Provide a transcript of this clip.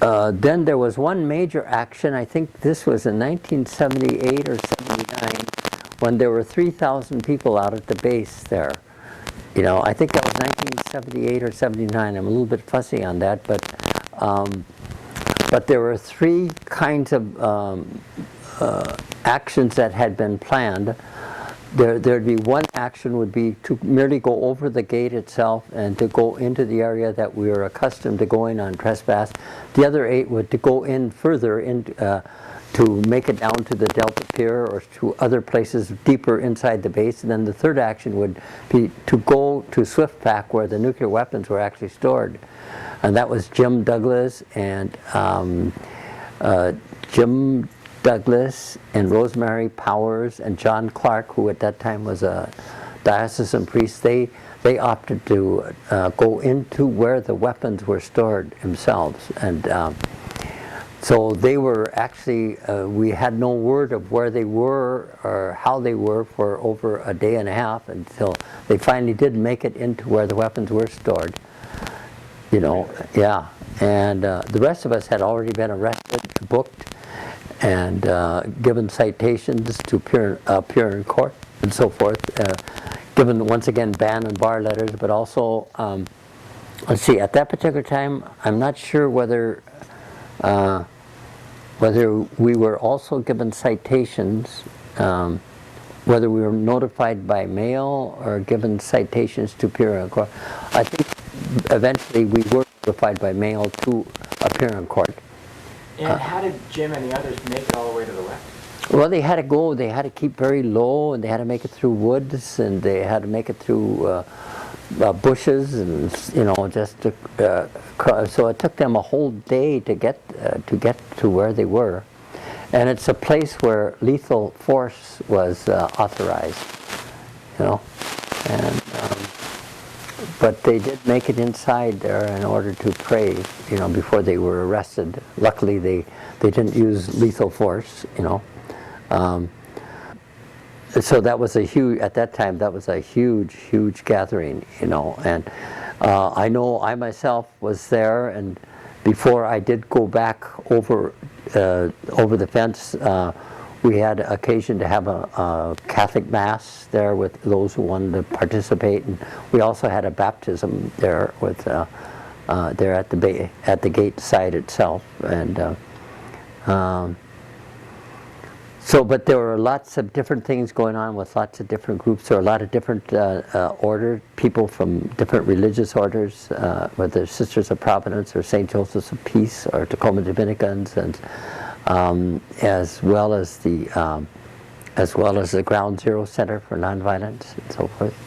Then there was one major action, I think this was in 1978 or 79, when there were 3,000 people out at the base there. You know, I think that was 1978 or 79. I'm a little bit fussy on that, but there were three kinds of actions that had been planned. There'd be one action would be to merely go over the gate itself and to go into the area that we were accustomed to going on trespass. The other 8 would to go in further in, to make it down to the Delta Pier or to other places deeper inside the base. And then the third action would be to go to Swiftpack where the nuclear weapons were actually stored. And that was Jim Douglas and Rosemary Powers and John Clark, who at that time was a diocesan priest. They opted to go into where the weapons were stored themselves, and so they were actually, we had no word of where they were or how they were for over a day and a half until they finally did make it into where the weapons were stored. You know, yeah, and the rest of us had already been arrested, booked, and given citations to appear in court and so forth, given once again ban and bar letters, but also, let's see, at that particular time, I'm not sure whether we were also given citations, whether we were notified by mail or given citations to appear in court. I think eventually we were notified by mail to appear in court. And how did Jim and the others make it all the way to the west? Well, they had to go, they had to keep very low, and they had to make it through woods, and they had to make it through bushes, and you know, just to, so it took them a whole day to get to where they were. And it's a place where lethal force was authorized, you know, and but they did make it inside there in order to pray, you know, before they were arrested. Luckily, they didn't use lethal force, you know. So that was a huge, at that time, that was a huge gathering, you know. And I know I myself was there, and before I did go back over the fence, we had occasion to have a Catholic Mass there with those who wanted to participate, and we also had a baptism there with there at the gate side itself, and so. But there were lots of different things going on with lots of different groups. There were a lot of different orders, people from different religious orders, whether Sisters of Providence or St. Joseph's of Peace or Tacoma Dominicans, and as well as the Ground Zero Center for Nonviolence and so forth.